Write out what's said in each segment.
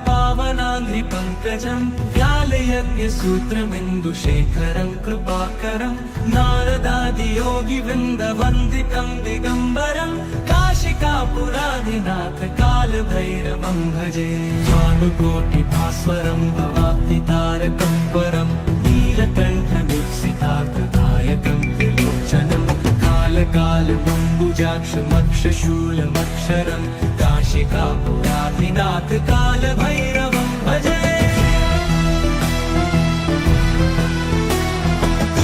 पावनाङ्घ्रिपङ्कजं व्यालयज्ञसूत्रमिन्दुशेखरं कृपाकरं नारदादियोगिवृन्दवन्दितं दिगम्बरं काशिकापुराधिनाथ कालभैरवं भजे। भानुकोटिभास्वरं भवाब्धितारकं परं नीलकण्ठमीप्सितार्थदायकं त्रिलोचनं कालकालमम्बुजाक्षमक्षशूलमक्षरं काशिकापुराधिनाथ कालभैरवं भजे।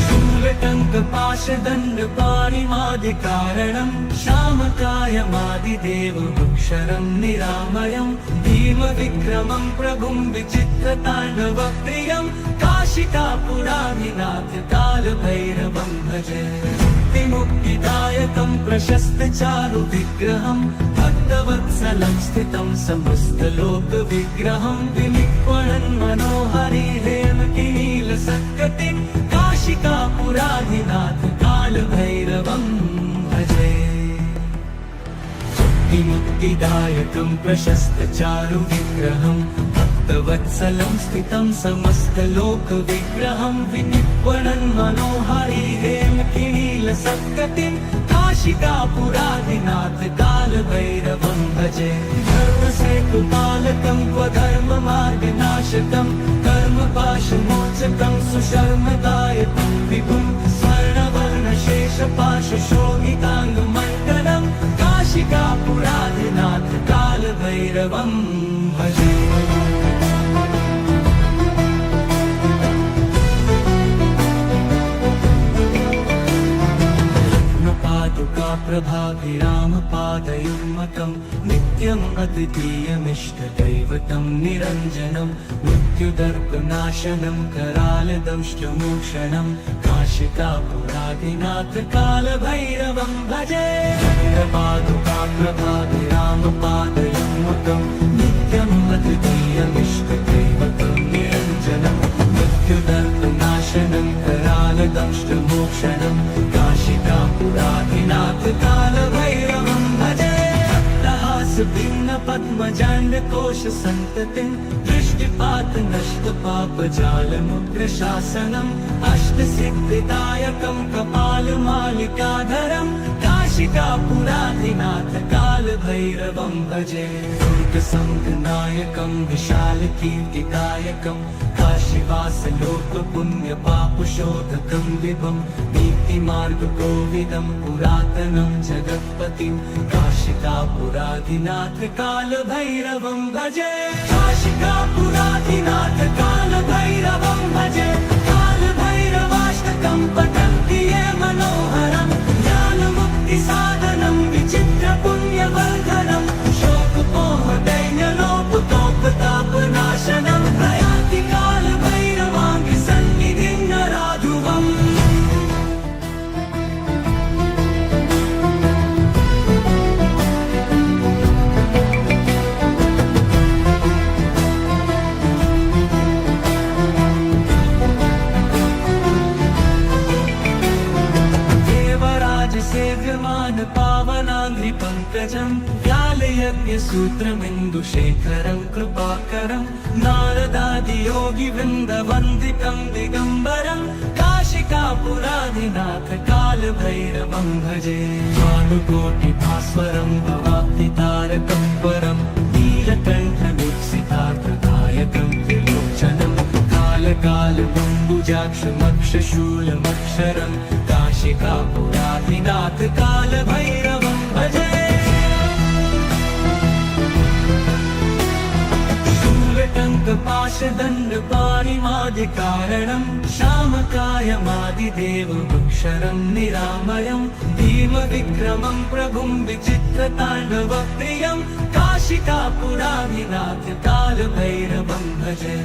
शूलटङ्कपाशदण्डपाणिमादिकारणं श्यामकायमादिदेवमक्षरं निरामयं भीमविक्रमं प्रभुं विचित्रताण्डवप्रियं काशिकापुराधिनाथ कालभैरवं भजे। मुक्तिदायकं प्रशस्तचारुविग्रहं भक्तवत्सलं स्थितं समस्तलोकविग्रहं विनिक्वणन् मनोहरि हेमकिनीलसत्कटिं काशिकापुराधिनाथ कालभैरवं भजे। मुक्तिदायकं प्रशस्तचारुविग्रहं भक्तवत्सलं स्थितं समस्तलोकविग्रहं विनिक्वणन् मनोहरि हेमकिनीलसत्कटिं काशिकापुराधिनाथ कालभैरवं भजे। धर्मसेतुपालकं क्वधर्ममार्गनाशकं कर्मपाशमोचकं सुशर्मदायकं विभुं स्वर्णवर्णशेषपाशशोभिताङ्गमण्डलं काशिकापुराधिनाथ कालभैरवं भजे। प्रभाभिरामपादयुग्मकं नित्यम् अद्वितीयमिष्टदैवतं निरञ्जनं मृत्युदर्पनाशनं करालदंष्टमोक्षणं काशिकापुराधिनाथ कालभैरवं भजे। प्रभाभिरामपादयुग्मकं नित्यम् अद्वितीयमिष्टदैवतं निरञ्जनं मृत्युदर्पनाशनं करालदंष्टमोक्षणं काशिकापुराधिनाथ कालभैरवं भजे। भिन्नपद्मजाण्डकोशसन्ततिं दृष्टिपातनष्टपापजालमुग्रशासनम् अष्टसिद्धिदायकं कपालमालिकाधरं काशिकापुराधिनाथ कालभैरवं भजे। दुर्गसङ्गनायकं विशालकीर्तिदायकं काशीवासलोकपुण्यपापशोधकं विभं नीतिमार्गकोविदं पुरातनं जगत्पतिं काशिकापुराधिनाथ कालभैरवं भजे। काशिकापुराधिनाथ कालभैरवं भजे। कालभैरवाष्टकं पठन्ति ये मनोहरं ज्ञानमुक्तिसाधनं विचित्रपुण्यवर्धनं शोकमोहदैन्यलोपतोपतापनाशनं प्रयाति कालभैरवाङ्घ्रिसन्निधिं नराधुवम्। सेव्यमान पावनाङ्घ्रिपङ्कजं व्यालयज्ञसूत्रमिन्दुशेखरं कृपाकरं नारदादियोगिवृन्दवन्दितं दिगम्बरं काशिकापुराधिनाथ कालभैरवं भजे। भानुकोटिभास्वरं भवाब्धितारकं परं नीलकण्ठमीप्सितार्थदायकं त्रिलोचनं कालकालमम्बुजाक्षमक्षशूलमक्षरं काशिकापुराधिनाथ कालभैरवं भजे। शूलटङ्कपाशदण्डपाणिमादिकारणं श्यामकायमादिदेवमक्षरं निरामयं भीमविक्रमं प्रभुं विचित्रताण्डवप्रियं काशिकापुराधिनाथ कालभैरवं भजे।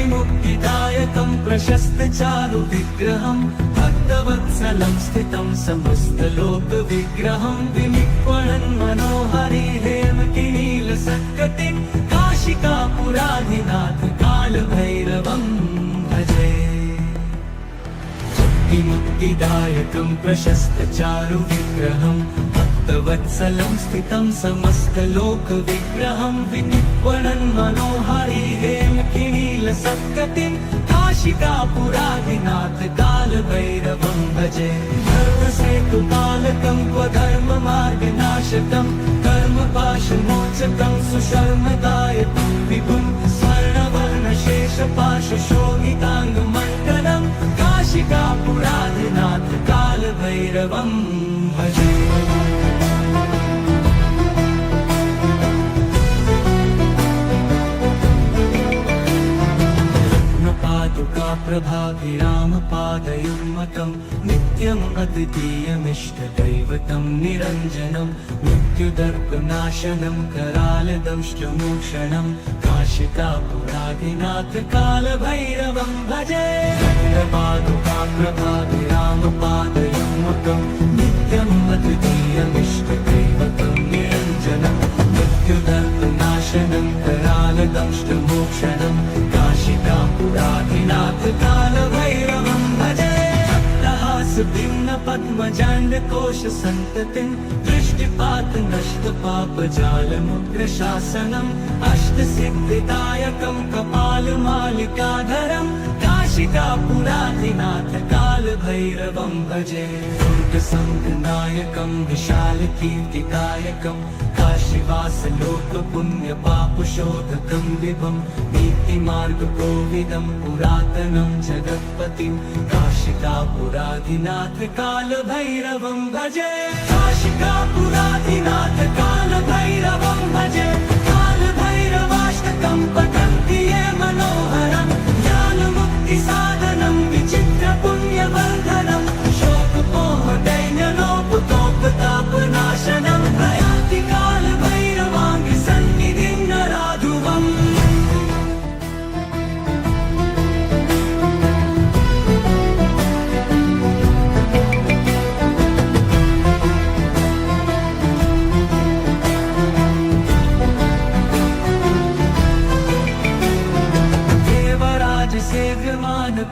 मुक्तिदायकं प्रशस्तचारुविग्रहं भक्तवत्सलं स्थितं समस्तलोकविग्रहं विनिक्वणन् मनोहरि हेमकिनीलसत्कटिं काशिकापुराधिनाथ कालभैरवं भजे। मुक्तिदायकं प्रशस्तचारुविग्रहं भक्तवत्सलं स्थितं समस्तलोकविग्रहं विनिर्वणन् मनोहारी हेमकिनीलसत्कटिं काशिकापुराधिनाथ कालभैरवं भजे धर्मसेतुपालकं क्वधर्ममार्गनाशकं कर्मपाशमोचकं सुशर्मदायकं विभुं स्वर्णवर्णशेषपाशशोभिताङ्गमण्डलं काशिकापुराधिनाथ कालभैरवं भजे प्रभाभिरामपादयुग्मकं नित्यम् अद्वितीयमिष्टदैवतं निरञ्जनं मृत्युदर्पनाशनं करालदंष्टमोक्षणं काशिकापुराधिनाथ कालभैरवं भजे प्रभाभिरामपादयुग्मकं नित्यम् अद्वितीयमिष्टदैवतं निरञ्जनं मृत्युदर्पनाशनं करालदंष्टमोक्षणं काशिकापुराधिनाथ कालभैरवं भजे भिन्न पद्मजाण्डकोश सन्ततिं दृष्टिपात नष्ट पापजालमुग्रशासनम् अष्टसिद्धिदायकं कपालमालिकाधरं काशिकापुराधिनाथ कालभैरवं भजे दुर्गसङ्घनायकं विशालकीर्तिकायकं काशीवासलोकपुण्यपापशोधकं विभं नीतिमार्गकोविदं पुरातनं जगत्पतिं काशिकापुराधिनाथ कालभैरवं भजे काशिकापुराधिनाथ कालभैरवं भजे कालभैरवाष्टकं पठन्ति ये मनोहरं ज्ञानमुक्तिसाधनं विचित्रपुण्यवर्धनं शोकमोहदैन्यलोपतोपतापनाशनं प्रयान्ति कालभैरवाङ्गसन्निधिं नराधुवम्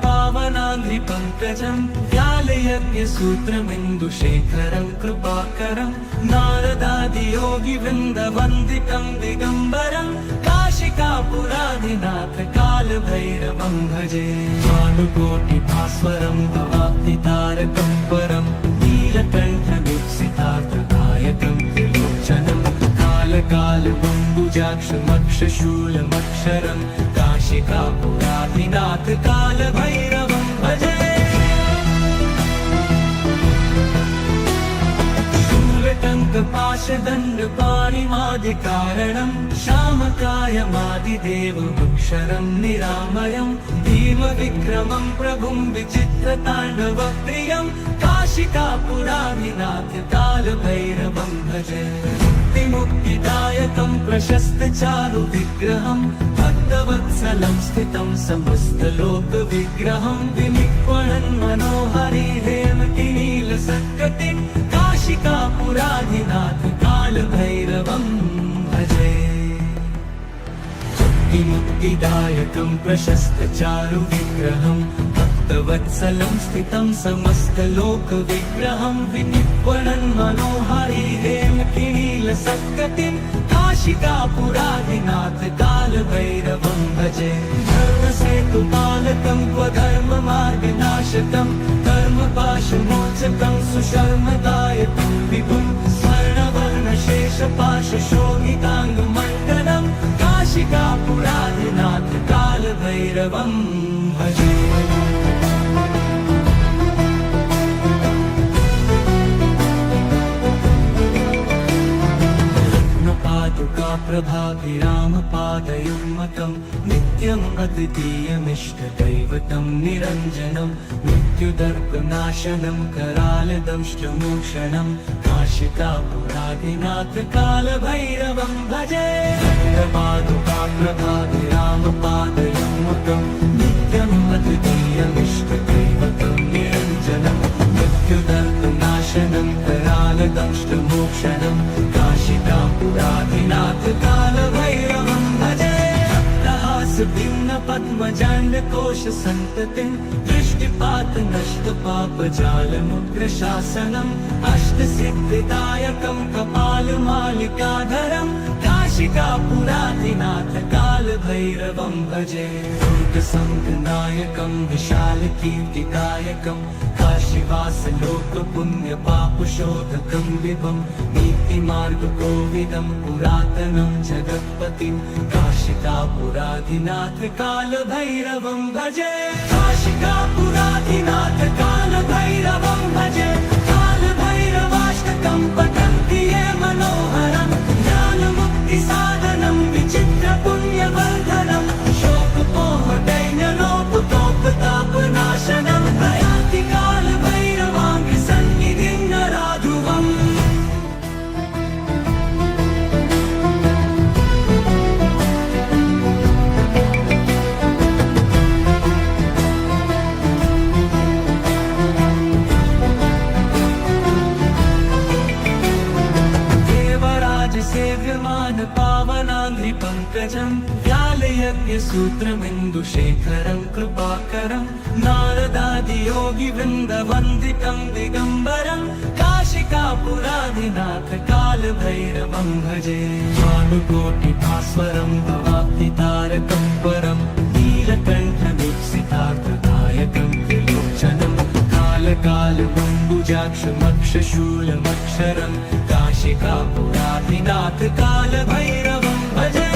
पावनाङ्घ्रिपङ्कजं व्यालयज्ञसूत्रमिन्दुशेखरं कृपाकरं नारदादियोगिवृन्दवन्दितं दिगम्बरं काशिकापुराधिनाथ कालभैरवं भजे भानुकोटिभास्वरं भवाब्धितारकं परं नीलकण्ठवीप्सितार्थदायकं त्रिलोचनं कालकालबम्बुजाक्षमक्षशूलमक्षरं काशिकापुराधिनाथ कालभैरवं भजे शूलटङ्कपाशदण्डपाणिमादिकारणं श्यामकायमादिदेवमक्षरं निरामयं भीमविक्रमं प्रभुं विचित्रताण्डवप्रियं काशिकापुराधिनाथ कालभैरवं भजे मुक्तिदायकं प्रशस्तचारुविग्रहं भक्तवत्सलं स्थितं समस्तलोकविग्रहं विनिर्वणन् मनोहारी हेमकिनीलसत्कटिं काशिकापुराधिनाथ कालभैरवं भजे मुक्तिदायकं प्रशस्तचारुविग्रहं भक्तवत्सलं स्थितं समस्तलोकविग्रहं विनिर्वणन् मनोहारी हेमकिनीलसत्कटिं काशिकापुराधिनाथ कालभैरवं भजे धर्मसेतुपालकं क्वधर्ममार्गनाशकं कर्मपाशमोचकं सुशर्मदायकं विभुं स्वर्णवर्णशेषपाशशोभिताङ्गमण्डलं काशिकापुराधिनाथ कालभैरवं भजे प्रभाभिरामपादयुग्मकं नित्यम् अद्वितीयमिष्टदैवतं निरञ्जनं मृत्युदर्पनाशनं करालदंष्टमोक्षणं काशिकापुराधिनाथ कालभैरवं भजे प्रभाभिरामपादयुग्मकं नित्यम् अद्वितीयमिष्टदैवतं निरञ्जनं मृत्युदर्पनाशनं करालदंष्टमोक्षणं काशिकापुराधिनाथ कालभैरवं भजे भिन्न पद्मजाण्डकोश सन्ततिं दृष्टिपात दृष्टिपात नष्ट पाप जालमुग्र शासनम् अष्टसिद्धिदायकं कपालमालिकाधरं काशिकापुराधिनाथ कालभैरवं भजे दुर्गसंघनायकं विशालकीर्तिदायकं काशीवासलोकपुण्यपापशोधकं विभं नीतिमार्गकोविदं पुरातनं जगत्पतिं काशिकापुराधिनाथ कालभैरवं भजे काशिकापुराधिनाथ कालभैरवं भजे कालभैरवाष्टकं पठन्ति ये मनोहरं ज्ञानमुक्तिसाधनं विचित्रपुण्यवर्धनं शोकमोहदैन्यलोपतोपतापनाशनं प्रयाति कालभैरवाङ्घ्रिसन्निधिं नराधुवम् सेव्यमान पावनाङ्घ्रिपङ्कजं व्यालयज्ञसूत्रमिन्दुशेखरं कृपाकरं नारदादियोगिवृन्दवन्दितं दिगम्बरं काशिकापुराधिनाथ कालभैरवं भजे भानुकोटिभास्वरं भवाब्धितारकं परं नीलकण्ठमीप्सितार्थदायकं त्रिलोचनं कालकालमम्बुजाक्षमक्षशूलमक्षरं काशिकापुराधिनाथ कालभैरवं भजे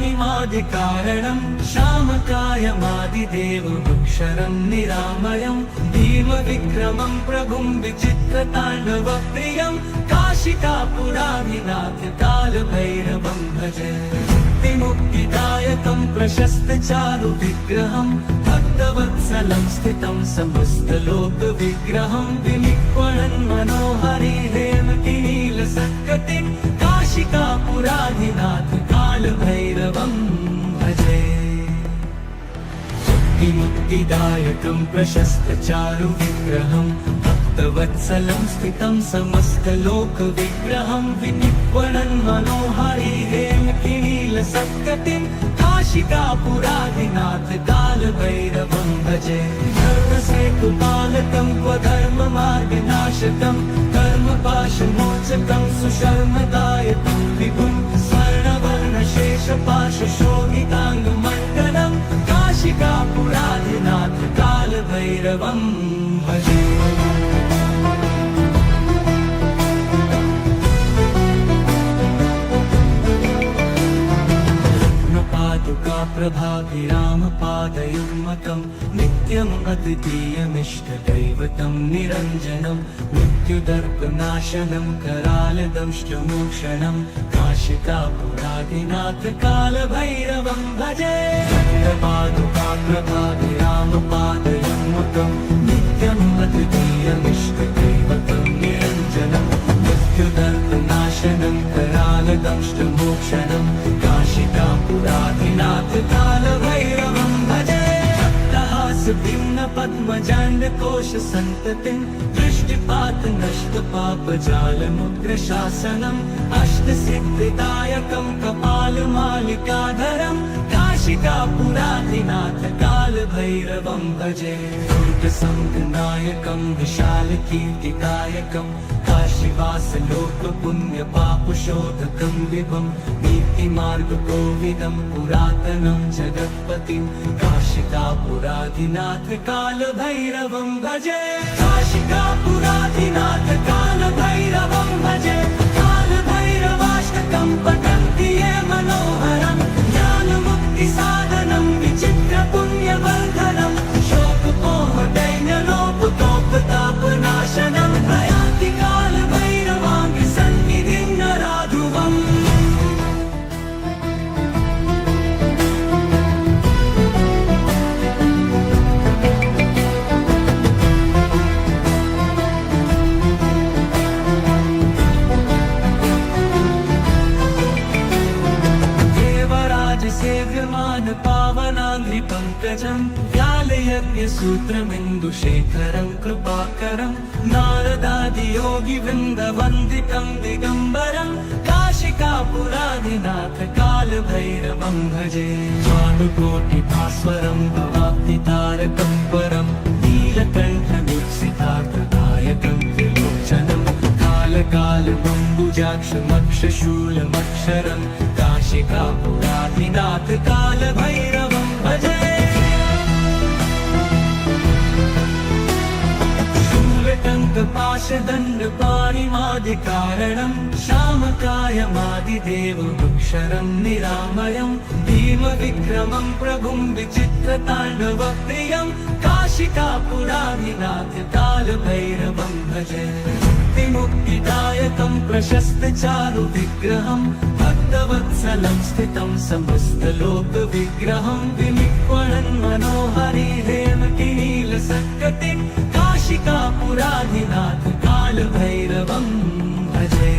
शूलटङ्कपाशदण्डपाणिमादिकारणं श्यामकायमादिदेवमक्षरं निरामयं भीमविक्रमं प्रभुं विचित्रताण्डवप्रियं काशिकापुराधिनाथ कालभैरवं भजे मुक्तिदायकं प्रशस्तचारुविग्रहं भक्तवत्सलं स्थितं समस्तलोकविग्रहं विनिक्वणन् मनोहरि हेमतिनीलसत्कटिं काशिकापुराधिनाथ कालभैरवं भजे मुक्तिदायकं प्रशस्तचारुविग्रहं भक्तवत्सलं स्थितं समस्तलोकविग्रहं विनिक्वणन् मनोहरि हेमतिनीलसत्कटिं काशिकापुराधिनाथ कालभैरवं भजे धर्मसेतुपालकं क्वधर्ममार्गनाशकं कर्मपाशमोचकं सुशर्मदायकं विभुं स्वर्णवर्णशेषपाशशोभिताङ्गमण्डलं काशिकापुराधिनाथ कालभैरवं भजे प्रभाभिरामपादयुग्मकं नित्यम् अद्वितीयमिष्टदैवतं निरञ्जनं मृत्युदर्पनाशनं करालदंष्टमोक्षणं काशिकापुराधिनाथ कालभैरवं भजे प्रभाभिरामपादयुग्मकं नित्यम् अद्वितीयमिष्टदैवतं निरञ्जनं मृत्युदर्पनाशनं करालदंष्टमोक्षणं काशिकापुराधिनाथ कालभैरवं भजे भिन्नपद्मजाण्डकोशसन्ततिं दृष्टिपात नष्ट पापजालमुग्रशासनम् अष्टसिद्धिदायकं कपालमालिकाधरं काशिकापुराधिनाथ कालभैरवं भजे दुर्गसंघनायकं विशालकीर्तिदायकं काशीवासलोकपुण्यपापशोधकं विभं नीतिमार्गकोविदं पुरातनं जगत्पतिं काशिकापुराधिनाथ कालभैरवं भजे काशिकापुराधिनाथ कालभैरवं भजे कालभैरवाष्टकं पठन्ति ये मनोहरं ज्ञानमुक्तिसाधनं विचित्रपुण्यवर्धनं शोकमोहदैन्यलोपतोपतापनाशनं प्रयाति कालभैरवाङ्घ्रिसन्निधिं नराधुवम् सेव्यमान पावनाङ्घ्रिपङ्कजं व्यालयज्ञसूत्रमिन्दुशेखरं कृपाकरं नारदादियोगिवृन्दवन्दितं दिगम्बरं काशिका काशिकापुराधिनाथ कालभैरवं भजे भानुकोटिभास्वरं भवाब्धितारकं परं नीलकण्ठदीप्सितार्थदायकं त्रिलोचनं कालकालमम्बुजाक्षमक्षशूलमक्षरं काशिकापुराधिनाथ कालभैरवं भजे शूलटङ्कपाशदण्डपाणिमादिकारणं श्यामकायमादिदेवमक्षरं निरामयं भीमविक्रमं प्रभुं विचित्रताण्डवप्रियं काशिकापुराधिनाथ कालभैरवं भजे मुक्तिदायकं प्रशस्तचारुविग्रहं भक्तवत्सलं स्थितं समस्तलोकविग्रहं विनिक्वणन् मनोहरि हेमकिनीलसत्कटिं काशिकापुराधिनाथ कालभैरवं भजे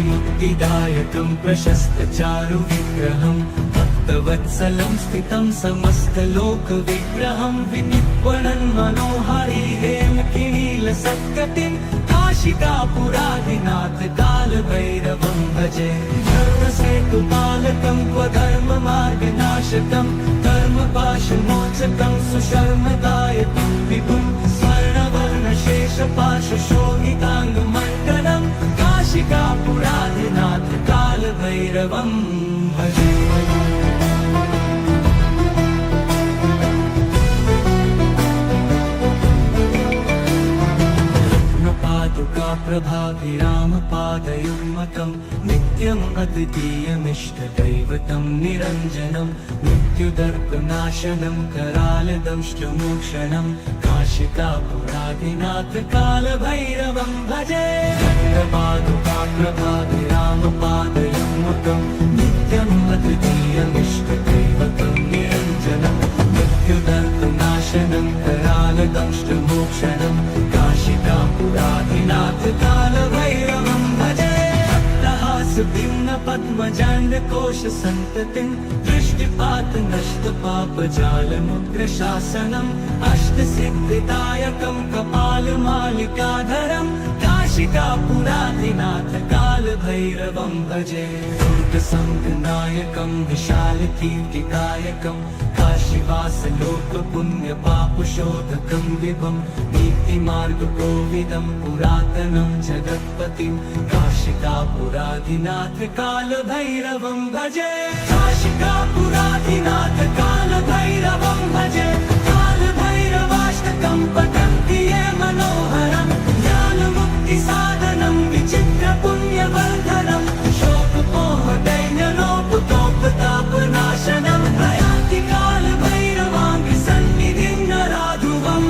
मुक्तिदायकं प्रशस्तचारुविग्रहं भक्तवत्सलं स्थितं समस्तलोकविग्रहं विनिक्वणन् मनोहरि हेमकिनीलसत्कटिं काशिकापुराधिनाथ कालभैरवं भजे धर्मसेतुपालकं क्वधर्ममार्गनाशकं कर्मपाशमोचकं सुशर्मदायकं विभुं स्वर्णवर्णशेषपाशशोभिताङ्गमण्डलं काशिकापुराधिनाथ कालभैरवं भजे प्रभाभिरामपादयुग्मकं नित्यम् अद्वितीयमिष्टदैवतं निरञ्जनं मृत्युदर्पनाशनं करालदंष्टमोक्षणं काशिकापुराधिनाथ कालभैरवं भजे प्रभाभिरामपादयुग्मकं नित्यम् अद्वितीयमिष्टदैवतं निरञ्जनं मृत्युदर्पनाशनं करालदंष्टमोक्षणं काशिकापुराधिनाथ कालभैरवं भजे भक्तहासभिन्नपद्मजाण्डकोशसन्ततिं दृष्टिपातनष्टपापजालमुग्रशासनम् अष्टसिद्धिदायकं कपालमालिकाधरं काशिकापुराधिनाथ कालभैरवं भजे दुर्गसङ्गनायकं विशालकीर्तिदायकं काशीवासलोकपुण्यपापशोधकं विभं नीतिमार्गकोविदं पुरातनं जगत्पतिं काशिकापुराधिनाथ कालभैरवं भजे काशिकापुराधिनाथ कालभैरवं भजे कालभैरवाष्टकं पठन्ति ये मनोहरं ज्ञानमुक्तिसाधनं विचित्रपुण्यवर्धनं शोकमोहदैन्यलोपतोपतापनाशनं प्रयान्ति कालभैरवाङ्घ्रिसन्निधिं नराधुवम्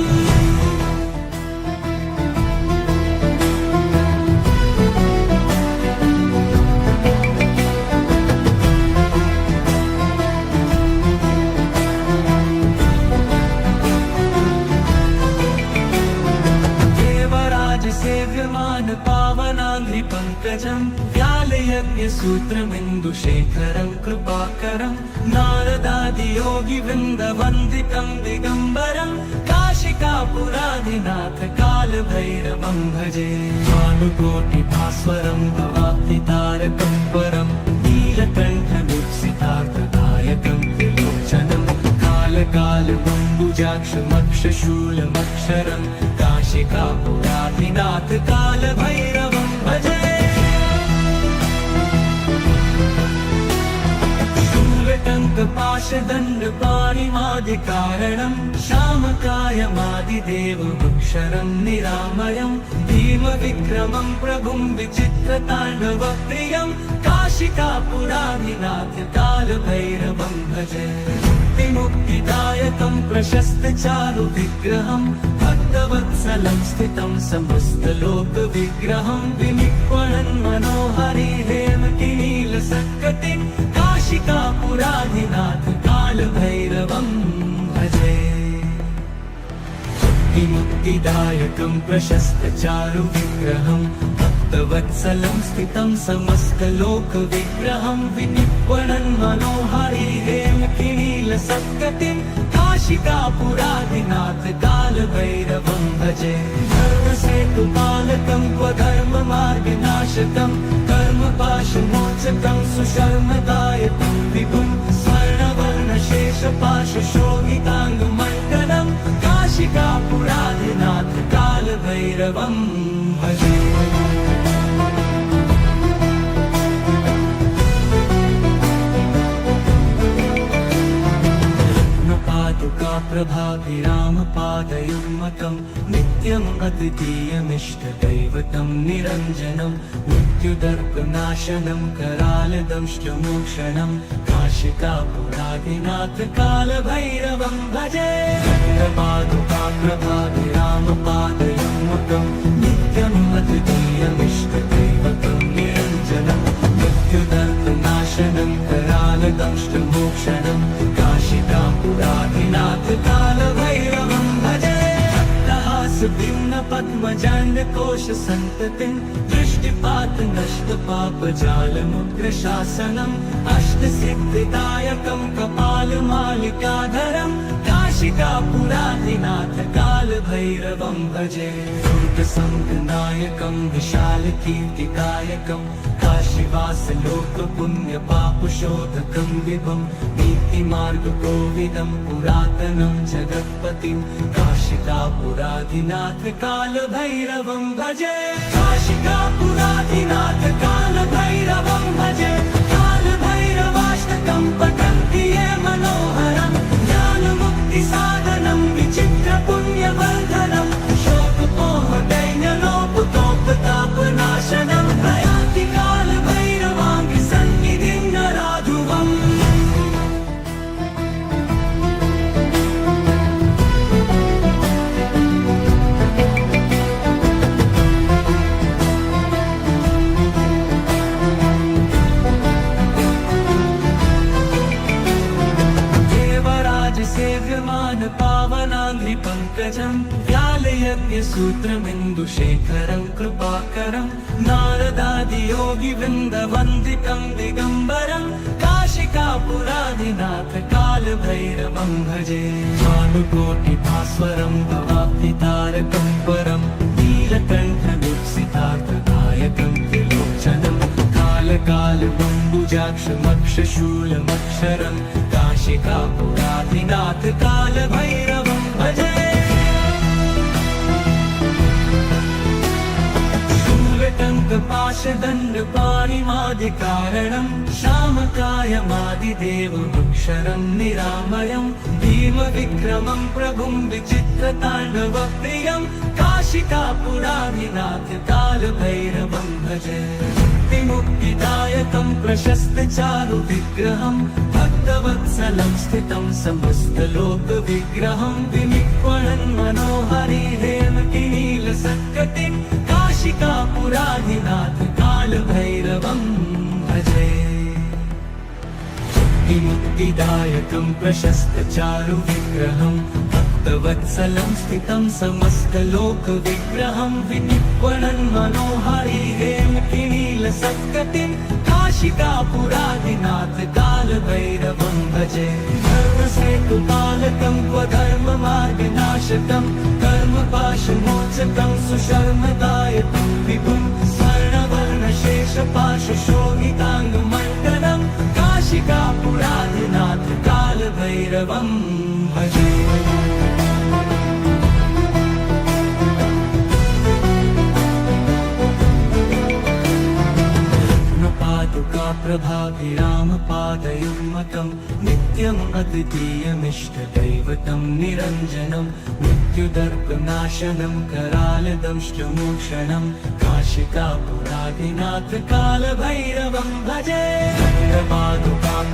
सेव्यमान पावनाङ्घ्रिपङ्कजं व्यालयज्ञसूत्रमिन्दुशेखरं कृपाकरं नारदादियोगिवृन्दवन्दितं दिगम्बरं काशिकापुराधिनाथ कालभैरवं भजे भानुकोटिभास्वरं भवाब्धितारकं परं नीलकण्ठदीप्सितार्थदायकं त्रिलोचनं कालकालमम्बुजाक्षमक्षशूलमक्षरं काशिकापुराधिनाथ कालभैरवं भजे शूलटङ्कपाशदण्डपाणिमादिकारणं श्यामकायमादिदेवमक्षरं निरामयं भीमविक्रमं प्रभुं विचित्रताण्डवप्रियं काशिकापुराधिनाथ कालभैरवं भजे मुक्तिदायकं प्रशस्तचारुविग्रहं भक्तवत्सलं स्थितं समस्तलोकविग्रहं विनिक्वणन् मनोहरि हेमकिनीलसत्कटिं काशिकापुराधिनाथ कालभैरवं भजे मुक्तिदायकं प्रशस्तचारुविग्रहं भक्तवत्सलं स्थितं समस्तलोकविग्रहं विनिक्वणन् मनोहरि हेमकिनीलसत्कटिं काशिकापुराधिनाथ कालभैरवं भजे धर्मसेतुपालकं क्वधर्ममार्गनाशकं काशीकापुराधिनाथकालभैरवं सुशर्मदायकं विभुं स्वर्णवर्णशेषपाशशोभिताङ्गमण्डलं काशीकापुराधिनाथकालभैरवं भजे। प्रभाभिरामपादयुग्मकं नित्यम् अद्वितीयमिष्टदैवतं निरञ्जनं मृत्युदर्पनाशनं करालदंष्टमोक्षणं काशिकापुराधिनाथकालभैरवं भजे। प्रभाभिरामपादयुग्मकं नित्यम् अद्वितीयमिष्टदैवतं निरञ्जनं मृत्युदर्पनाशनं करालदंष्टमोक्षणं काशिकापुराधिनाथकालभैरवं भजे। भिन्नपद्मजाण्डकोशसन्ततिं दृष्टिपातनष्टपापजालमुग्रशासनम् अष्टसिद्धिदायकं कपालमालिकाधरं काशिकापुराधिनाथकालभैरवं भजे। दुर्गसङ्गनायकं विशालकीर्तिदायकं काशीवासलोकपुण्यपापशोधकं विभुं नीतिमार्गकोविदं पुरातनं जगत्पतिं काशिकापुराधिनाथकालभैरवं भजे। काशिकापुराधिनाथकालभैरवं भजे। कालभैरवाष्टकं पठन्ति ये मनोहरं ज्ञानमुक्तिसाधनं विचित्रपुण्यवर्धनं शोकमोहदैन्यलोपतोपतापनाशनं प्रयान्ति कालभैरवाङ्घ्रिसन्निधिं नराधुवम्। पावनाङ्घ्रिपङ्कजं व्यालयज्ञसूत्रमिन्दुशेखरं कृपाकरं नारदादियोगिवृन्दवन्दितं दिगम्बरं काशिकापुराधिनाथकालभैरवं भजे। भानुकोटिभास्वरं भवाब्धितारकं परं नीलकण्ठदुःसितार्थदायकं त्रिलोचनं कालकालबम्बुजाक्षमक्षशूलमक्षरं काशिकापुराधिनाथकालभैरवं भजे। शूलटङ्कपाशदण्डपाणिमादिकारणं श्यामकायमादिदेवमक्षरं निरामयं भीमविक्रमं प्रभुं विचित्रताण्डवप्रियं काशिकापुराधिनाथकालभैरवं भजे। मुक्तिदायकं प्रशस्तचारुविग्रहं भक्तवत्सलं स्थितं समस्तलोकविग्रहं विनिक्वणन् मनोहरि हेमकिनीलसत्कटिं काशिकापुराधिनाथकालभैरवं भजे। मुक्तिदायकं प्रशस्तचारुविग्रहं भक्तवत्सलं स्थितं समस्तलोकविग्रहं विनिक्वणन् मनोहरि हेमकिनीलसत्कटिं काशिकापुराधिनाथकालभैरवं भजे। धर्मसेतुपालकं क्वधर्ममार्गनाशकं कर्मपाशमोचकं सुशर्मदायकं विभुं स्वर्णवर्णशेषपाशशोभिताङ्गमण्डलं काशिकापुराधिनाथकालभैरवं भजे। प्रभाभिरामपादयुग्मकं नित्यम् अद्वितीयमिष्टदैवतं निरञ्जनं मृत्युदर्पनाशनं करालदंष्टमोक्षणं काशिकापुराधिनाथकालभैरवं भजे।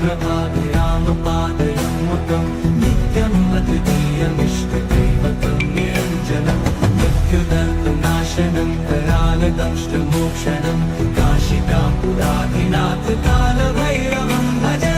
प्रभाभिरामपादयुग्मकं नित्यम् अद्वितीयमिष्टदैवतं निरञ्जनं मृत्युदर्पनाशनं करालदंष्टमोक्षणं काशिकापुराधिनाथकालभैरवं भजे।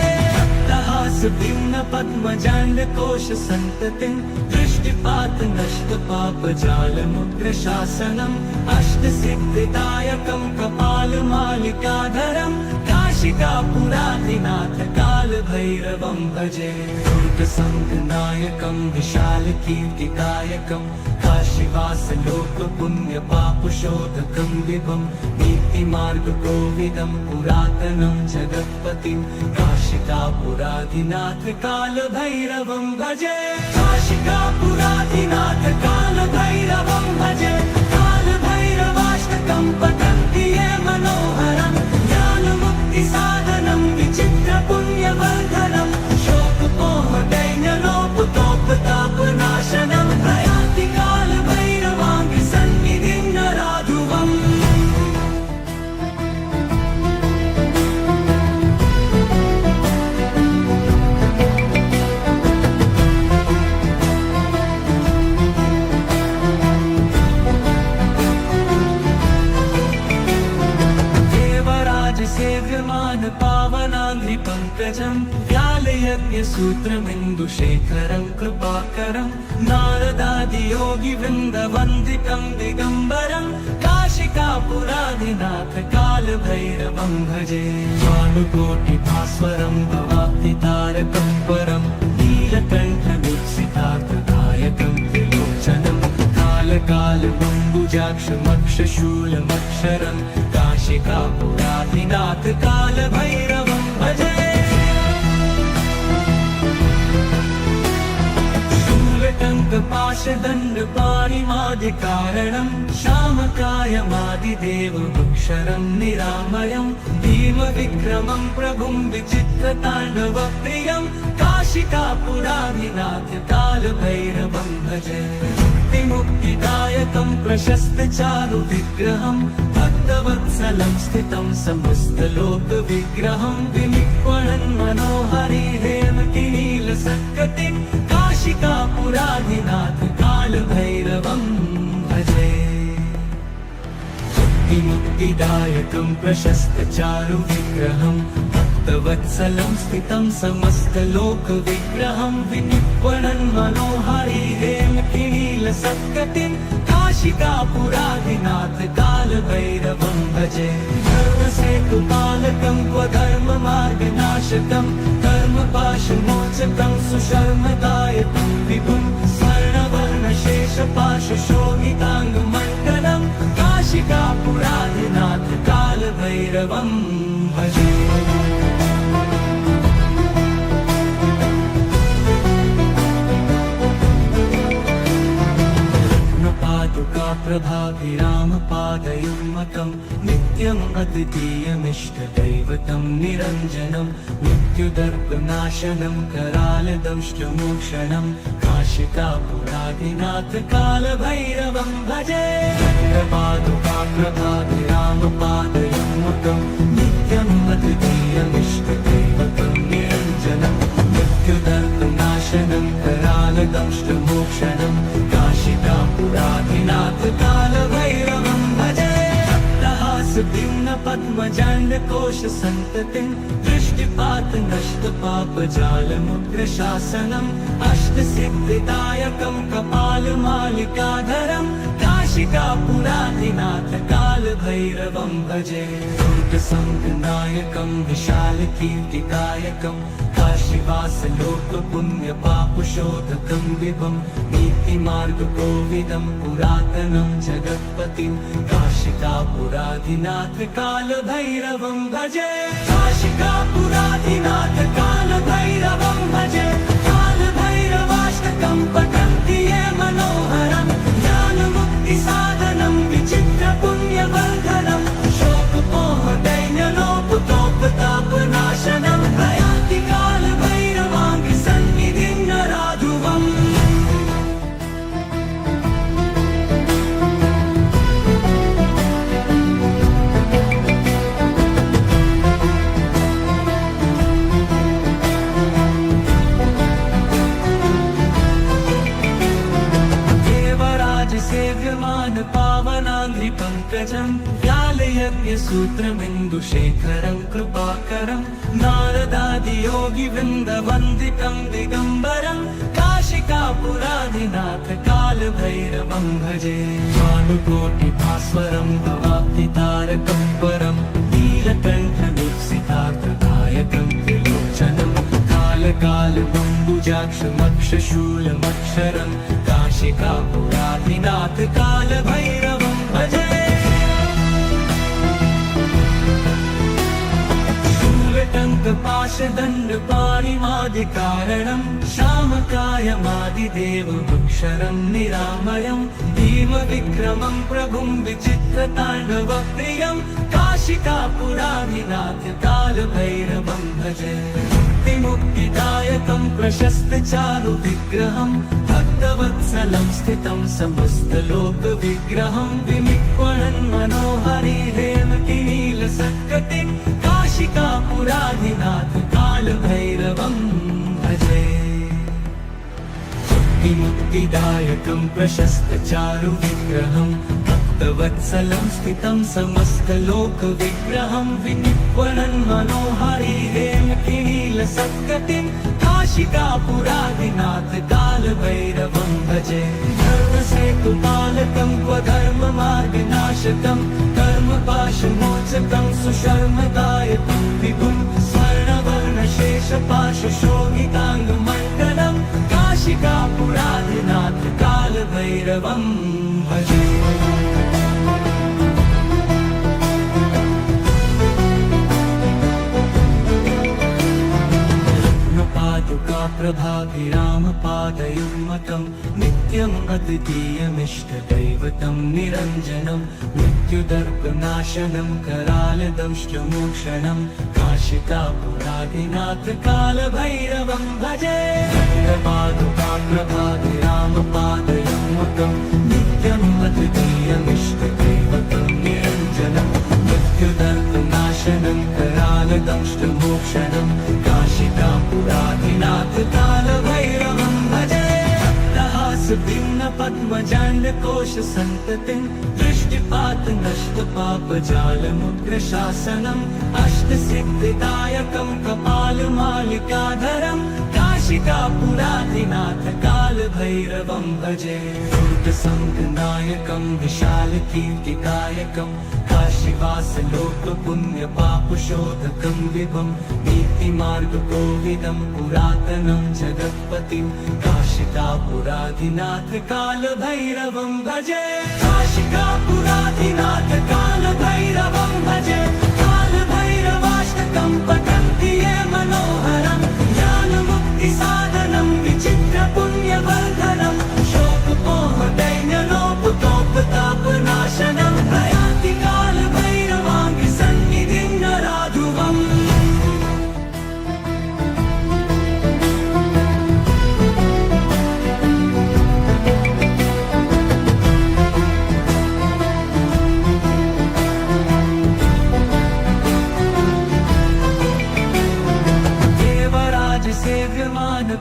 भिन्नपद्मजाण्डकोशसन्ततिं दृष्टिपातनष्टपापजालमुग्रशासनम् अष्टसिद्धिदायकं कपालमालिकाधरं काशिकापुराधिनाथकालभैरवं भजे। दुर्गसङ्गनायकं विशालकीर्तिदायकं काशीवासलोकपुण्यपापशोधकं विभं नीतिमार्गकोविदं पुरातनं जगत्पतिं काशिकापुराधिनाथ कालभैरवं भजे काशिकापुराधिनाथ कालभैरवं भजे कालभैरवाष्टकं पठन्ति ये मनोहरं ज्ञानमुक्तिसाधनं विचित्रपुण्यवर्धनं शोकपोहदैन्यलोपतोपतापनाशनं प्रयान्ति कालभैरवाङ्गि सन्निधिं नराधुवम् सेव्यमान पावनाङ्घ्रिपङ्कजं व्यालयज्ञसूत्रमिन्दुशेखरं कृपाकरं नारदादियोगिवृन्दवन्दितं दिगम्बरं काशिकापुराधिनाथ कालभैरवं भजे भानुकोटिभास्वरं भवाब्धितारकं परं नीलकण्ठदीप्सितार्थदायकं त्रिलोचनं कालकालबम्बुजाक्षमक्षशूलमक्षरं काशिकापुराधिनाथ कालभैरवं भजे शूलटङ्कपाशदण्डपाणिमादिकारणं श्यामकायमादिदेवमक्षरं निरामयं भीमविक्रमं प्रभुं विचित्रताण्डवप्रियं काशिकापुराधिनाथ कालभैरवं भजे मुक्तिदायकं प्रशस्तचारुविग्रहं भक्तवत्सलं स्थितं समस्तलोकविग्रहं विनिक्वणन् मनोहरिहेमकिनीलसत्कटिं काशिकापुराधिनाथ कालभैरवं भजे मुक्तिदायकं प्रशस्तचारुविग्रहं भक्तवत्सलं स्थितं समस्तलोकविग्रहं विनिक्वणन् मनोहरिहेमकिनीलसत्कटिं काशिकापुराधिनाथ कालभैरवं भजे धर्मसेतुपालकं क्वधर्ममार्गनाशकं कर्मपाशमोचकं सुशर्मदायकं विभुं स्वर्णवर्णशेषपाशशोभिताङ्गमण्डलं काशिकापुराधिनाथ कालभैरवं भजे प्रभाभिरामपादयुग्मकं नित्यम् अद्वितीयमिष्टदैवतं निरञ्जनं मृत्युदर्पनाशनं करालदंष्टमोक्षणं काशिकापुराधिनाथ कालभैरवं भजे प्रभाभिरामपादयुग्मकं नित्यम् अद्वितीयमिष्टदैवतं निरञ्जनं मृत्युदर्पनाशनं करालदंष्टमोक्षणं काशिकापुराधिनाथ कालभैरवं भजे पद्मजाण्डकोशसन्ततिं दृष्टिपातनष्टपापजालमुग्रशासनम् अष्टसिद्धिदायकं कपालमालिकाधरं काशिकापुराधिनाथ कालभैरवं भजे दुर्गसङ्गनायकं विशालकीर्तिदायकं काशीवासलोकपुण्यपापशोधकं विभं नीतिमार्गकोविदं पुरातनं जगत्पतिं काशिकापुराधिनाथ कालभैरवं भजे काशिकापुराधिनाथ कालभैरवं भजे कालभैरवाष्टकं पठन्ति ये मनोहरं ज्ञानमुक्तिसाधनं विचित्रपुण्यवर्धनं शोकपोहदैन्यलोपतोपतापनाशनं प्रयान्ति कालभैरवाङ्गि सन्निधिं नराधुवम् सेव्यमान पावनाङ्घ्रिपङ्कजं व्यालयज्ञसूत्रमिन्दुशेखरं कृपाकरं नारदादियोगिवृन्दवन्दितं दिगम्बरं काशिकापुराधिनाथ कालभैरवं भजे भानुकोटिभास्वरं भवाब्धितारकं परं नीलकण्ठदीप्सितार्थदायकं त्रिलोचनं कालकालबम्बुजाक्षमक्षशूलमक्षरं काशिकापुराधिनाथ कालभैरवं भजे। शूलटङ्कपाशदण्डपाणिमादिकारणं श्यामकायमादिदेवमक्षरं निरामयं भीमविक्रमं प्रभुं विचित्रताण्डवप्रियं काशिकापुराधिनाथ कालभैरवं भजे। मुक्तिदायकं प्रशस्तचारुविग्रहं भक्तवत्सलं स्थितं समस्तलोकविग्रहं विनिक्वणन् मनोहरि हेमकिनीलसत्कटिं काशिकापुराधिनाथ कालभैरवं भजे। मुक्तिदायकं प्रशस्तचारुविग्रहं भक्तवत्सलं स्थितं समस्तलोकविग्रहं विनिक्वणन् मनोहरि हेमकिनीलसत्कटिं काशिकापुराधिनाथ कालभैरवं भजे। धर्मसेतुपालकं क्वधर्ममार्गनाशकं कर्मपाशमोचकं सुशर्मदायकं विभुं स्वर्णवर्णशेषपाशशोभिताङ्गमण्डलं काशिकापुराधिनाथ कालभैरवं भजे। प्रभाभिरामपादयुग्मकं नित्यम् अद्वितीयमिष्टदैवतं निरञ्जनं मृत्युदर्पनाशनं करालदंष्टमोक्षणं काशिकापुराधिनाथ कालभैरवं भजे। प्रभाभिरामपादयुग्मकं नित्यम् अद्वितीयमिष्टदैवतं निरञ्जनं मृत्युदर्पनाशनं करालदंष्टमोक्षणं काशिकापुराधिनाथ कालभैरवं भजे। भिन्नपद्मजाण्डकोशसन्ततिं दृष्टिपातनष्टपापजालमुग्रशासनम् अष्टसिद्धिदायकं कपालमालिकाधरं काशिकापुराधिनाथ कालभैरवं भजे। दुर्गसङ्गनायकं विशालकीर्तिदायकं काशीवासलोकपुण्यपापशोधकं विभं नीतिमार्गकोविदं पुरातनं जगत्पतिं काशिकापुराधिनाथ कालभैरवं भजे। काशिकापुराधिनाथ कालभैरवं भजे। कालभैरवाष्टकं पठन्ति ये मनोहरं ज्ञानमुक्तिसाधनं विचित्रपुण्यवर्धनं शोकमोहदैन्यलोपतोपतापनाशनं प्रयान्ति कालभैरवाङ्घ्रिसन्निधिं नराधुवम्।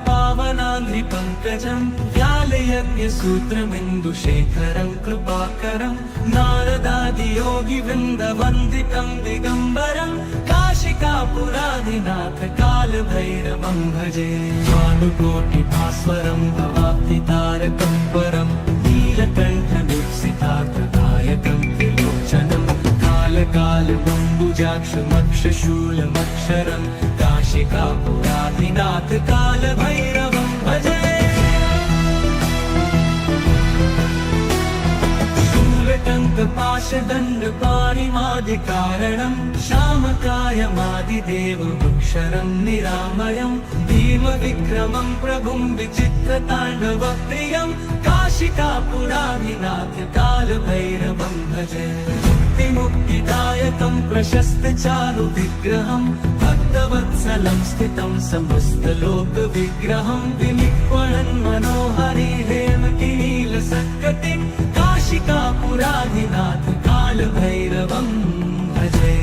पावनाङ्घ्रिपङ्कजं व्यालयज्ञसूत्रमिन्दुशेखरं कृपाकरं नारदादियोगिवृन्दवन्दितं दिगम्बरं काशिकापुराधिनाथ कालभैरवं भजे। भानुकोटिभास्वरं भवाब्धितारकं परं नीलकण्ठदीप्सितार्थदायकं त्रिलोचनं कालकालबम्बुजाक्षमक्षशूलमक्षरं काशिकापुराधिनाथ कालभैरवं भजे। शूलटङ्कपाशदण्डपाणिमादिकारणं श्यामकायमादिदेवमक्षरं निरामयं भीमविक्रमं प्रभुं विचित्रताण्डवप्रियं काशिकापुराधिनाथ कालभैरवं भजे। मुक्तिदायकं प्रशस्तचारुविग्रहं भक्तवत्सलं स्थितं समस्तलोकविग्रहं विनिक्वणन् मनोहरि हेमकिनीलसत्कटिं काशिकापुराधिनाथ कालभैरवं भजे।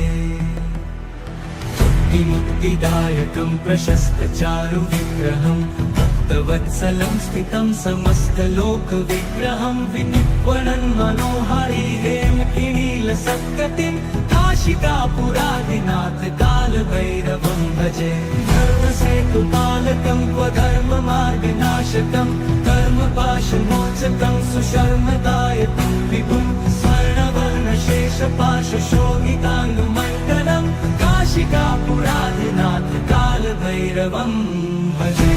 मुक्तिदायकं प्रशस्तचारुविग्रहं भक्तवत्सलं स्थितं समस्तलोकविग्रहं विनिक्वणन् मनोहरि हेमकिनीलसत्कटिं काशिकापुराधिनाथ कालभैरवं भजे। धर्मसेतुपालकं क्वधर्ममार्गनाशकं कर्मपाशमोचकं सुशर्मदायकं विभुं स्वर्णवर्णशेषपाशशोभिताङ्गमण्डलं काशिकापुराधिनाथ कालभैरवं भजे।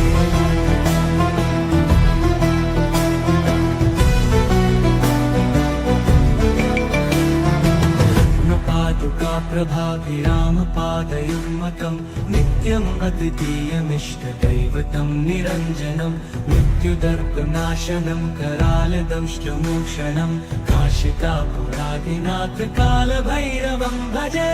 कालभैरवोत्तुङ्गपादयुग्मकं नित्यम् अद्वितीयमिष्टदैवतं निरञ्जनं मृत्युदर्पनाशनं करालदंष्टमोक्षणं काशिकापुरादिनाथ कालभैरवं भजे।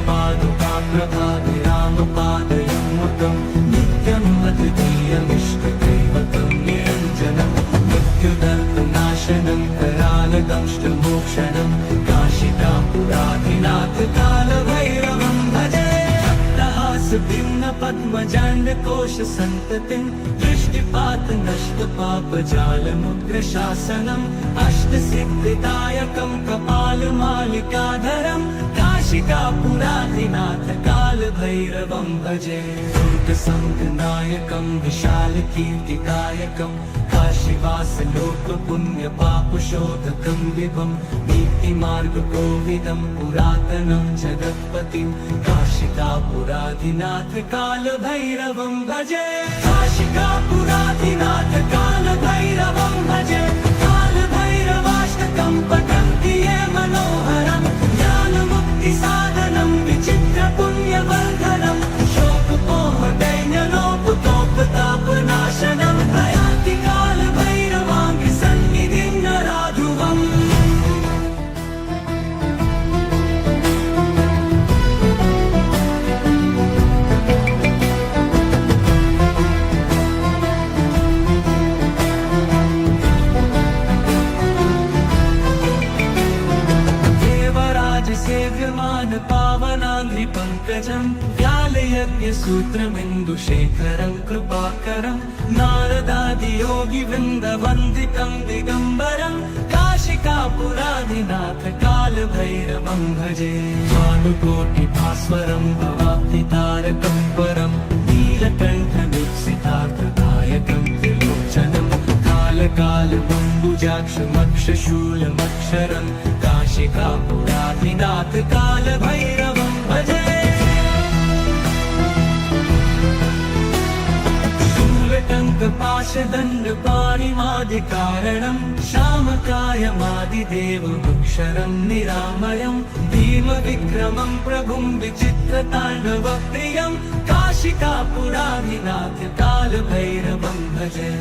पादुकाप्रभाभिरामपादयुग्मकं नित्यम् अद्वितीयमिष्टदैवतं निरञ्जनं मृत्युदर्पनाशनं करालदंष्टमोक्षणं काशिकापुरादिनाथ कालभैरवं भजे। भिन्न पद्मजाण्डकोश सन्ततिं दृष्टिपात नष्ट पापजालमुग्रशासनम् अष्टसिद्धिदायकं कपालमालिकाधरं काशिकापुरादिनाथ कालभैरवं भजे। दुर्गसङ्गनायकं विशालकीर्तिदायकं काशीवासलोकपुण्यपापशोधकं विभं नीतिमार्गकोविदं पुरातनं जगत्पतिं काशिकापुरादिनाथ कालभैरवं भजे। काशिकापुरादिनाथ कालभैरवं भजे। कालभैरवाष्टकं पठन्ति ये मनोहरं ज्ञानमुक्तिसाधनं विचित्रपुण्यवर्धनं शोकमोहदैन्यलोपतोपतापनाशनं प्रयान्ति कालभैरवाङ्घ्रि सन्निधिं नराधुवम्। सेव्यमान पावनाङ्घ्रि पङ्कजं व्यालयज्ञसूत्रमिन्दुशेखरं कृपाकरं नारदादियोगिवृन्दवन्दितं दिगम्बरं काशिकापुरादिनाथ कालभैरवं भजे। भानुकोटिभास्वरं भवाब्धितारकं परं नीलकण्ठमीप्सितार्थदायकं त्रिलोचनं कालकालबम्बुजाक्षमक्षशूलमक्षरं काशिकापुरादिनाथ कालभैरवं भजे। शूलटङ्कपाशदण्डपाणिमादिकारणं श्यामकायमादिदेवमक्षरं निरामयं भीमविक्रमं प्रभुं विचित्रताण्डवप्रियं काशिकापुरादिनाथ कालभैरवं भजे।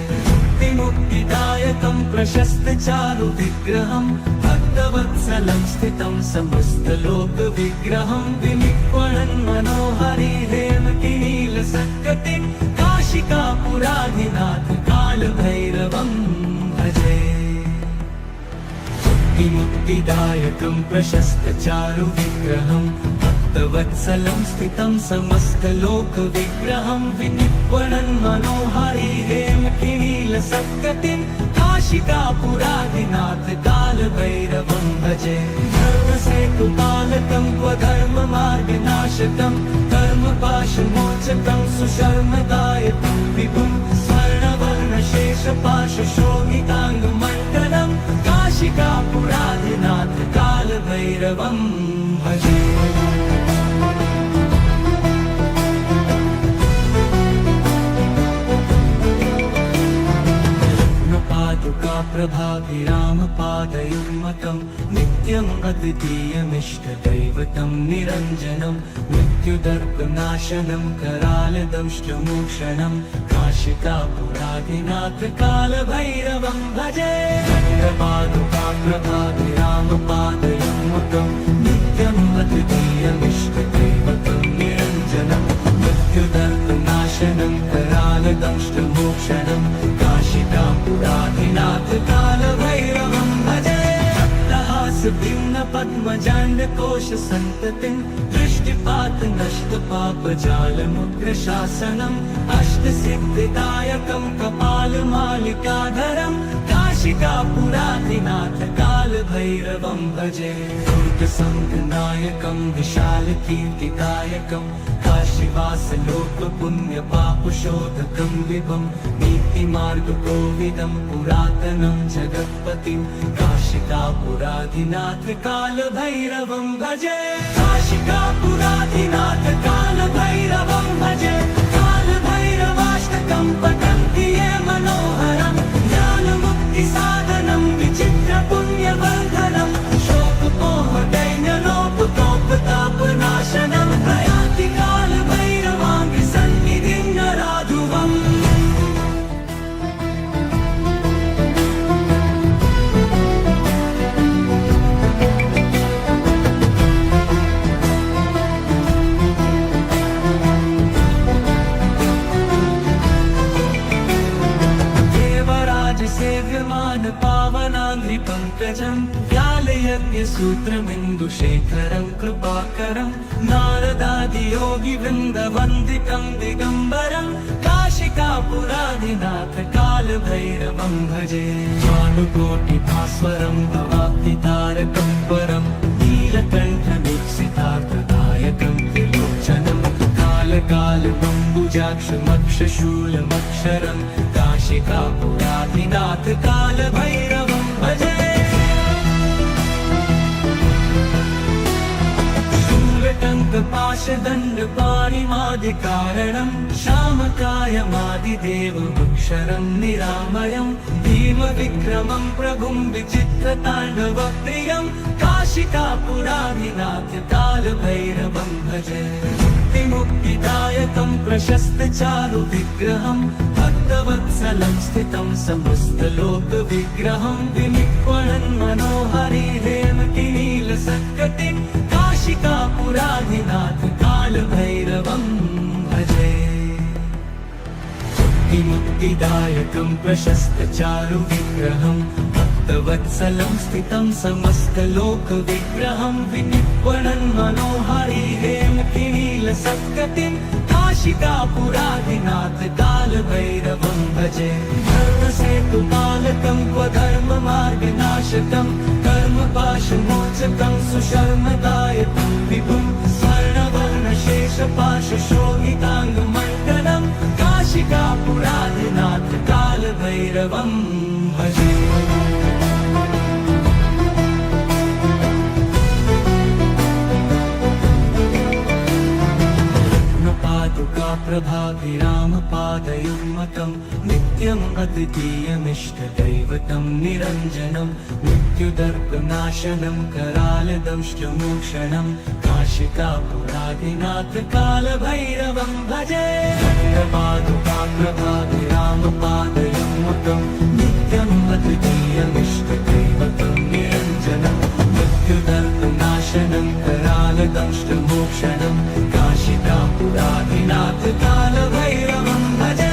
मुक्तिदायकं प्रशस्तचारुविग्रहं भक्तवत्सलं स्थितं समस्तलोकविग्रहं विनिक्वणन् मनोहरि हेमकिनीलसत्कटिं काशिकापुरादिनाथ कालभैरवं भजे। मुक्तिदायकं प्रशस्तचारुविग्रहं भक्तवत्सलं स्थितं समस्तलोकविग्रहं विनिक्वणन् मनोहरि हेमकिनीलसत्कटिं काशिकापुरादिनाथ कालभैरवं भजे। धर्मसेतुपालकं स्वधर्ममार्गनाशकं कर्मपाशमोचकं सुशर्मदायकं विभुं स्वर्णवर्णशेषपाशशोभिताङ्गमण्डलं काशिकापुरादिनाथ कालभैरवं भजे। प्रभाभिरामपादयुग्मकं नित्यम् अद्वितीयमिष्टदैवतं निरञ्जनं मृत्युदर्पनाशनं करालदंष्टमोक्षणं काशिकापुरादिनाथ कालभैरवं भजे। प्रभाभिरामपादयुग्मकं नित्यम् अद्वितीयमिष्टदैवतं निरञ्जनं मृत्युदर्पनाशनं करालदंष्टमोक्षणं काशिकापुरादिनाथ कालभैरवं भजे। भिन्न पद्मजाण्डकोश सन्ततिं दृष्टिपात नष्ट पापजालमुग्रशासनम् अष्टसिद्धिदायकं कपालमालिकाधरं काशिकापुरादिनाथ कालभैरवं भजे। दुर्गसङ्गनायकं विशालकीर्तिदायकं काशीवासलोकपुण्यपापशोधकं विभं नीतिमार्गकोविदं पुरातनं जगत्पतिं काशिकापुरादिनाथ कालभैरवं भजे। काशिकापुरादिनाथ कालभैरवं भजे। कालभैरवाष्टकं पठन्ति ये मनोहरं ज्ञानमुक्तिसाधनं विचित्रपुण्यवर्धनं शोकमोहदैन्यलोपतोपताप पावनाङ्घ्रिपङ्कजं व्यालयज्ञसूत्रमिन्दुशेखरं कृपाकरं नारदादियोगिवृन्दवन्दितं दिगम्बरं काशिकापुराधिनाथ कालभैरवं भजे भानुकोटिभास्वरं भवाब्धितारकं परं नीलकण्ठमीप्सितार्थदायकं त्रिलोचनं कालकालबम्बुजाक्षमक्षशूलमक्षरं काशिकापुराधिनाथ कालभैरवं भजे शूलटङ्कपाशदण्डपाणिमादिकारणं श्यामकायमादिदेवमक्षरं निरामयं भीमविक्रमं प्रभुं विचित्रताण्डवप्रियं काशिकापुराधिनाथ कालभैरवं भजे मुक्तिदायकं प्रशस्तचारुविग्रहं भक्तवत्सलं स्थितं समस्तलोकविग्रहं विनिक्वणन् मनोहरि हेमकिनीलसत्कटिं काशिकापुराधिनाथ कालभैरवं भजे मुक्तिदायकं प्रशस्तचारुविग्रहं भक्तवत्सलं स्थितं समस्तलोकविग्रहं विनिक्वणन् मनोहरि हेमकिनीलसत्कटिं काशिकापुराधिनाथ कालभैरवं भजे धर्मसेतुपालकं क्वधर्ममार्गनाशकं कर्मपाशमोचकं सुशर्मदायकं विभुं स्वर्णवर्णशेषपाशशोभिताङ्गमण्डलं काशिकापुराधिनाथ कालभैरवं भजे प्रभाभिरामपादयुग्मकं नित्यम् अद्वितीयमिष्टदैवतं निरञ्जनं मृत्युदर्पनाशनं करालदंष्टमोक्षणं काशिकापुराधिनाथ कालभैरवं भजे प्रभाभिरामपादयुग्मकं नित्यम् अद्वितीयमिष्टदैवतं निरञ्जनं मृत्युदर्पनाशनं करालदंष्टमोक्षणं काशिकापुराधिनाथ कालभैरवं भजे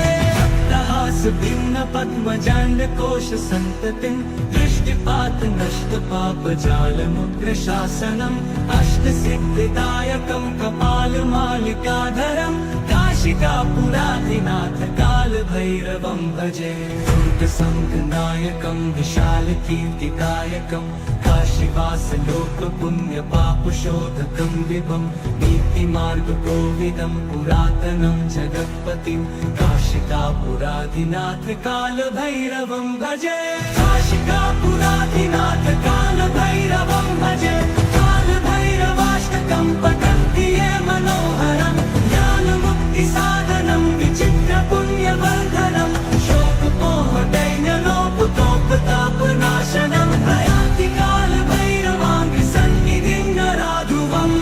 भिन्नपद्मजाण्डकोशसन्ततिं दृष्टिपातनष्टपापजालमुग्रशासनम् अष्टसिद्धिदायकं कपालमालिकाधरं काशिकापुराधिनाथ कालभैरवं भजे दुर्गसङ्गनायकं विशालकीर्तिदायकं काशीवासलोकपुण्यपापशोधकं विभं नीतिमार्गकोविदं पुरातनं जगत्पतिं काशिकापुराधिनाथ कालभैरवं भजे काशिकापुराधिनाथ कालभैरवं भजे कालभैरवाष्टकं पठन्ति ये मनोहरं ज्ञानमुक्तिसाधनं विचित्रपुण्यवर्धनं शोकमोहदैन्यलोपतोपतापनाशनं प्रयान्ति कालभैरवाङ्घ्रिसन्निधिं नराधुवम्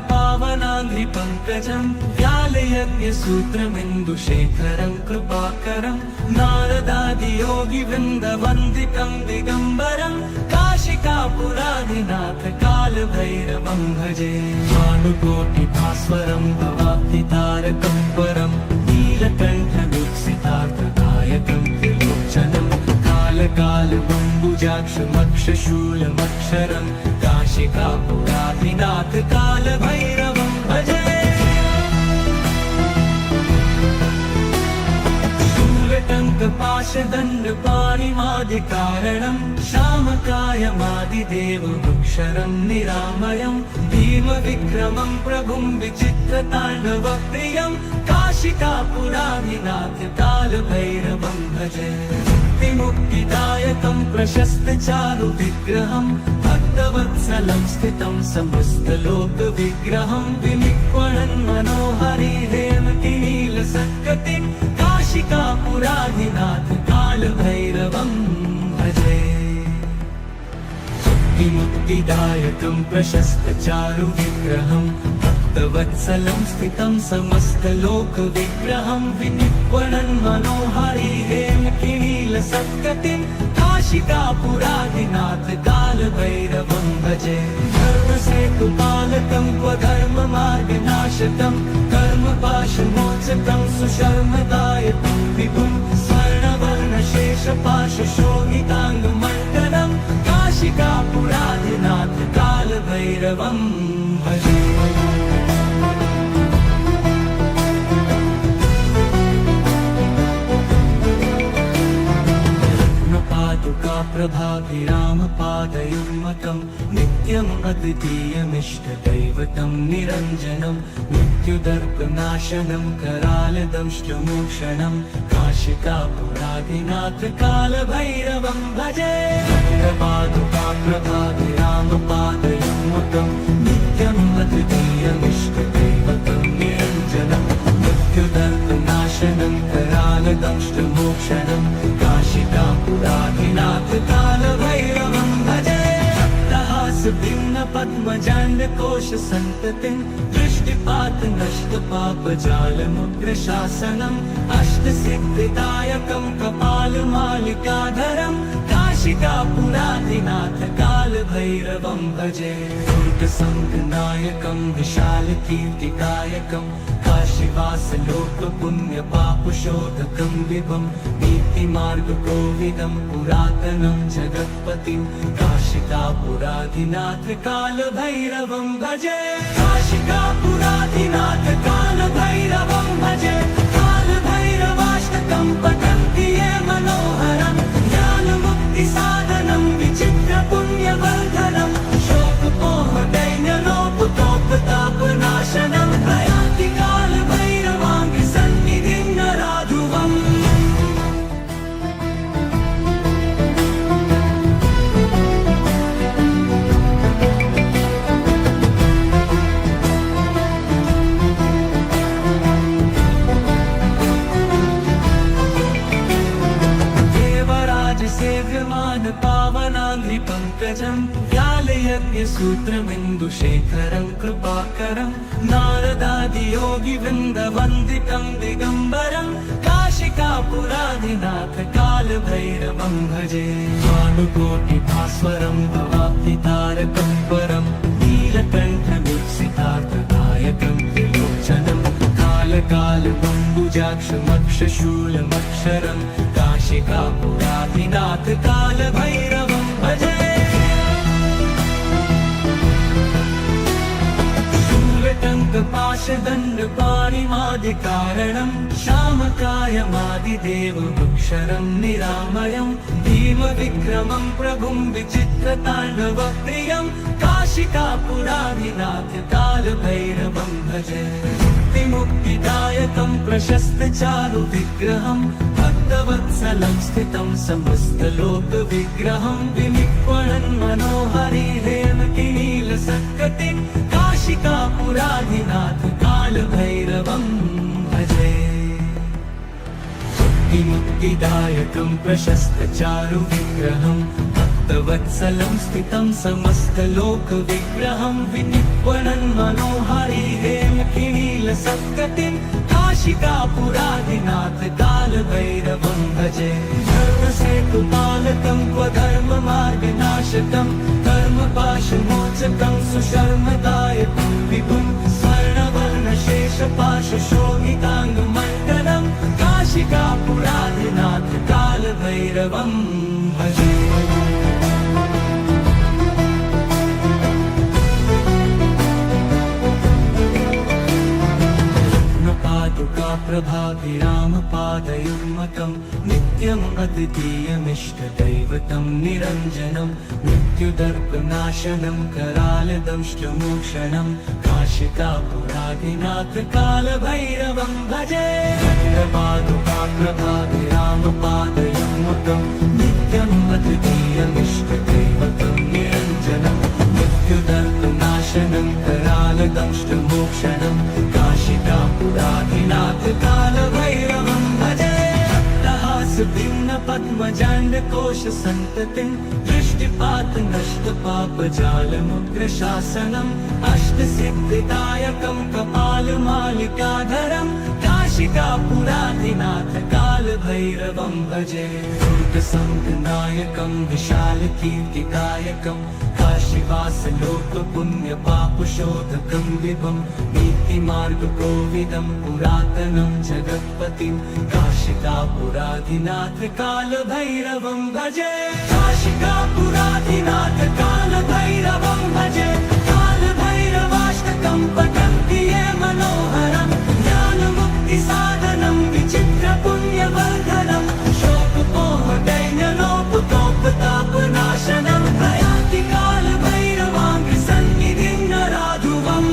पावनाङ्घ्रिपङ्कजं व्यालयज्ञसूत्रमिन्दुशेखरं कृपाकरं नारदादियोगिवृन्दवन्दितं दिगम्बरं काशिकापुराधिनाथ कालभैरवं भजे भानुकोटिभास्वरं भवाब्धितारकं परं नीलकण्ठमीप्सितार्थदायकं त्रिलोचनं कालकालबम्बुजाक्षमक्षशूलमक्षरं काशिकापुराधिनाथ कालभैरवं भजे शूलटङ्कपाशदण्डपाणिमादिकारणं श्यामकायमादिदेवमक्षरं निरामयं भीमविक्रमं प्रभुं विचित्रताण्डवप्रियं काशिकापुराधिनाथ कालभैरवं भजे मुक्तिदायकं प्रशस्तचारुविग्रहं भक्तवत्सलं स्थितं समस्तलोकविग्रहं विनिक्वणन् मनोहरि हेमकिनीलसत्कटिं काशिकापुराधिनाथ कालभैरवं भजे मुक्तिदायकं प्रशस्तचारुविग्रहं भक्तवत्सलं स्थितं समस्तलोकविग्रहं विनिर्वणन् मनोहारी हेमकिनीलसत्कटिं काशिकापुराधिनाथ कालभैरवं भजे धर्मसेतुपालकं क्वधर्ममार्गनाशकं कर्मपाशमोचकं सुशर्मदायकं विभुं स्वर्णवर्णशेषपाशशोभिताङ्गमण्डलं काशिकापुराधिनाथ कालभैरवं भजे प्रभाभिरामपादयुग्मकं नित्यम् अद्वितीयमिष्टदैवतं निरञ्जनं मृत्युदर्पनाशनं करालदंष्टमोक्षणं काशिकापुराधिनाथ कालभैरवं भजे प्रभाभिरामपादयुग्मकं नित्यम् अद्वितीयमिष्टदैवतं निरञ्जनं मृत्युदर्पनाशनं करालदंष्टमोक्षणं काशिकापुराधिनाथ कालभैरवं भजे भिन्न पद्मजाण्डकोश सन्ततिं दृष्टिपात नष्टपापजालमुग्रशासनम् अष्टसिद्धिदायकं कपालमालिकाधरं काशिकापुराधिनाथ कालभैरवं भजे दुर्गसङ्गनायकं विशालकीर्तिदायकं काशीवासलोकपुण्यपापशोधकं विभं नीतिमार्गकोविदं पुरातनं जगत्पतिं काशिकापुराधिनाथ कालभैरवं भजे काशिकापुराधिनाथ कालभैरवं भजे कालभैरवाष्टकं पठन्ति ये मनोहरं ज्ञानमुक्तिसाधनं विचित्रपुण्यवर्धनं शोकपोहदैन्यलोपतोपतापनाशनं प्रयान्ति कालभैरवाङ्गसन्निधिं नराधुवम् सेव्यमान पावनाङ्घ्रिपङ्कजं व्यालयज्ञसूत्रमिन्दुशेखरं कृपाकरं नारदादियोगिवृन्दवन्दितं दिगम्बरं काशिकापुराधिनाथ कालभैरवं भजे भानुकोटिभास्वरं भवाब्धितारकं परं नीलकण्ठवीक्षितार्थदायकं त्रिलोचनं कालकालबम्बुजाक्षमक्षशूलमक्षरं काशिकापुराधिनाथ कालभैरवं भजे शूलटङ्कपाशदण्डपाणिमादिकारणं श्यामकायमादिदेवमक्षरं निरामयं भीमविक्रमं प्रभुं विचित्रताण्डवप्रियं काशिकापुराधिनाथ कालभैरवं भजे मुक्तिदायकं प्रशस्तचारुविग्रहं भक्तवत्सलं स्थितं समस्तलोकविग्रहं विनिर्वणन् मनोहारी हेमकिनीलसत्कटिं काशिकापुराधिनाथ कालभैरवं भजे मुक्तिदायकं प्रशस्तचारुविग्रहं भक्तवत्सलं स्थितं समस्तलोकविग्रहं विनिर्वणन् मनोहारी हेमकिनीलसत्कटिं काशिकापुराधिनाथ कालभैरवं भजे धर्मसेतुपालकं क्वधर्ममार्गनाशकं कर्मपाशमोचकं सुशर्मदायकं विभुं स्वर्णवर्णशेषपाशशोभिताङ्गमण्डलं काशिकापुराधिनाथ कालभैरवं भजे प्रभाभिरामपादयुग्मकं नित्यम् अद्वितीयमिष्टदैवतं निरञ्जनं मृत्युदर्पनाशनं करालदंष्टमोक्षणं काशिकापुराधिनाथ कालभैरवं भजे प्रभाभिरामपादयुग्मकं नित्यम् अद्वितीयमिष्टदैवतं निरञ्जनं मृत्युदर्पनाशनं करालदंष्टमोक्षणं काशिकापुराधिनाथ कालभैरवं भजे भिन्न पद्मजाण्डकोश सन्ततिं दृष्टिपात नष्ट पापजालमुग्रशासनम् अष्टसिद्धिदायकं कपालमालिकाधरं काशिकापुराधिनाथ कालभैरवं भजे दुर्गसङ्घनायकं विशालकीर्तिकायकं काशीवासलोकपुण्यपापशोधकं विभं नीतिमार्गकोविदं पुरातनं जगत्पतिं काशिकापुराधिनाथ कालभैरवं भजे काशिकापुराधिनाथ कालभैरवं भजे कालभैरवाष्टकं पठन्ति ये मनोहरं ज्ञानमुक्तिसाधनं विचित्रपुण्यवर्धनं शोकमोहदैन्यलोपकोपतापनाशनं प्रयान्ति कालभैरवाङ्घ्रिसन्निधिं नराधुवम्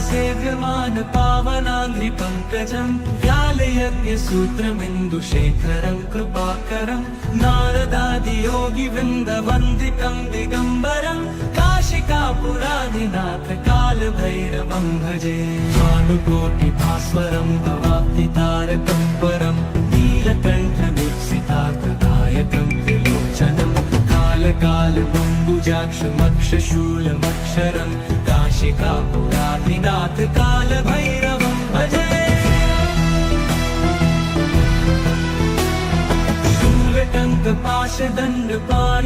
सेव्यमान पावनाङ्घ्रिपङ्कजं व्यालयज्ञसूत्रमिन्दुशेखरं कृपाकरं नारदादियोगिवृन्दवन्दितं दिगम्बरं काशिकापुराधिनाथ कालभैरवं भजे भानुकोटिभास्वरं भवाब्धितारकं परं नीलकण्ठमीप्सितार्थदायकं त्रिलोचनं कालकालबम्बुजाक्षमक्षशूलमक्षरं काशिकापुराधिनाथ कालभैरवं भजे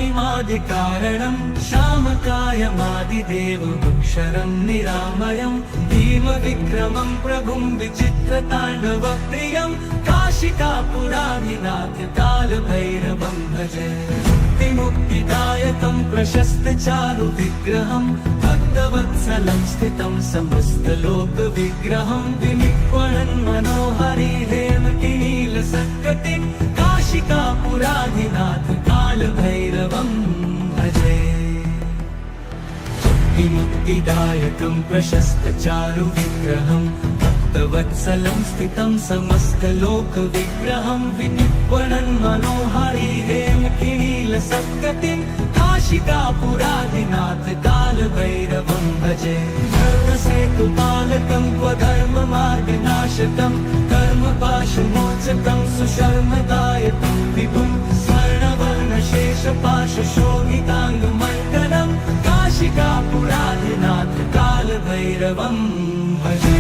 शूलटङ्कपाशदण्डपाणिमादिकारणं श्यामकायमादिदेवमक्षरं निरामयं भीमविक्रमं प्रभुं विचित्रताण्डवप्रियं काशिकापुराधिनाथ कालभैरवं भजे मुक्तिदायकं प्रशस्तचारुविग्रहं भक्तवत्सलं स्थितं समस्तलोकविग्रहं विनिक्वणन् मनोहरि हेमकिनीलसत्कटिं काशिकापुराधिनाथ कालभैरवं भजे मुक्तिदायकं प्रशस्तचारुविग्रहं भक्तवत्सलं स्थितं समस्तलोकविग्रहं विनिक्वणन् मनोहरि हेमकिनीलसत्कटिं काशिकापुराधिनाथ कालभैरवं भजे धर्मसेतुपालकं क्वधर्ममार्गनाशकं कर्मपाशमोचकं सुशर्मदायकं विभुं स्वर्णवर्णशेषपाशशोभिताङ्गमण्डलं काशिकापुराधिनाथ कालभैरवं भजे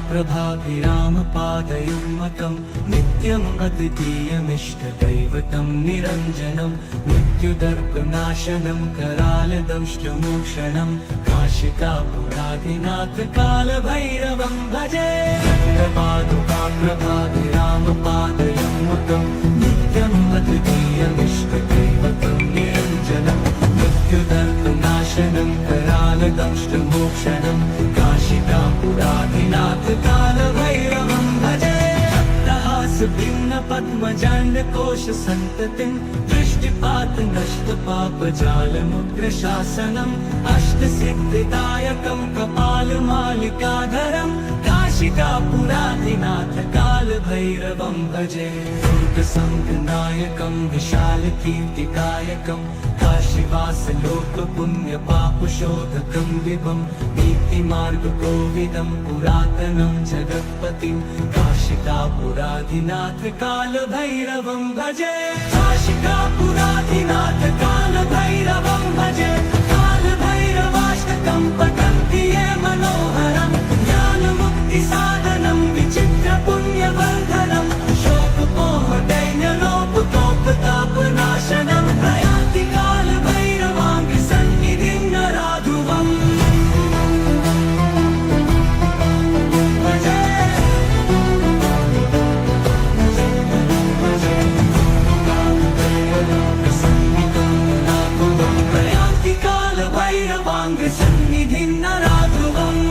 प्रभाभिरामपादयुग्मकं नित्यम् अद्वितीयमिष्टदैवतं निरञ्जनं मृत्युदर्पनाशनं करालदंष्टमोक्षणं काशिकापुराधिनाथ कालभैरवं भजे प्रभाभिरामपादयुग्मकं नित्यम् अद्वितीयमिष्टदैवतं निरञ्जनं मृत्युदर्पनाशनं करालदंष्टमोक्षणं काशिकापुराधिनाथ कालभैरवं भजे भिन्न पद्मजाण्डकोश सन्ततिं दृष्टिपात नष्ट पापजालमुग्रशासनम् अष्टसिद्धिदायकं कपालमालिकाधरं काशिकापुराधिनाथ कालभैरवं भजे दुर्गसङ्घनायकं विशालकीर्तिकायकं काशीवासलोकपुण्यपापशोधकं विभं नीतिमार्गकोविदं पुरातनं जगत्पतिं काशिकापुराधिनाथ कालभैरवं भजे काशिकापुराधिनाथ कालभैरवं भजे कालभैरवाष्टकं पठन्ति ये मनोहरं ज्ञानमुक्तिसाधनं विचित्रपुण्यवर्धनं शोकमोहदैन्यलोपकोपतापनाशनं प्रयान्ति कालभैरवाङ्घ्रिसन्निधिं नराधुवम् प्रयान्ति कालभैरवाङ्घ्रिसन्निधिं नराधुवम्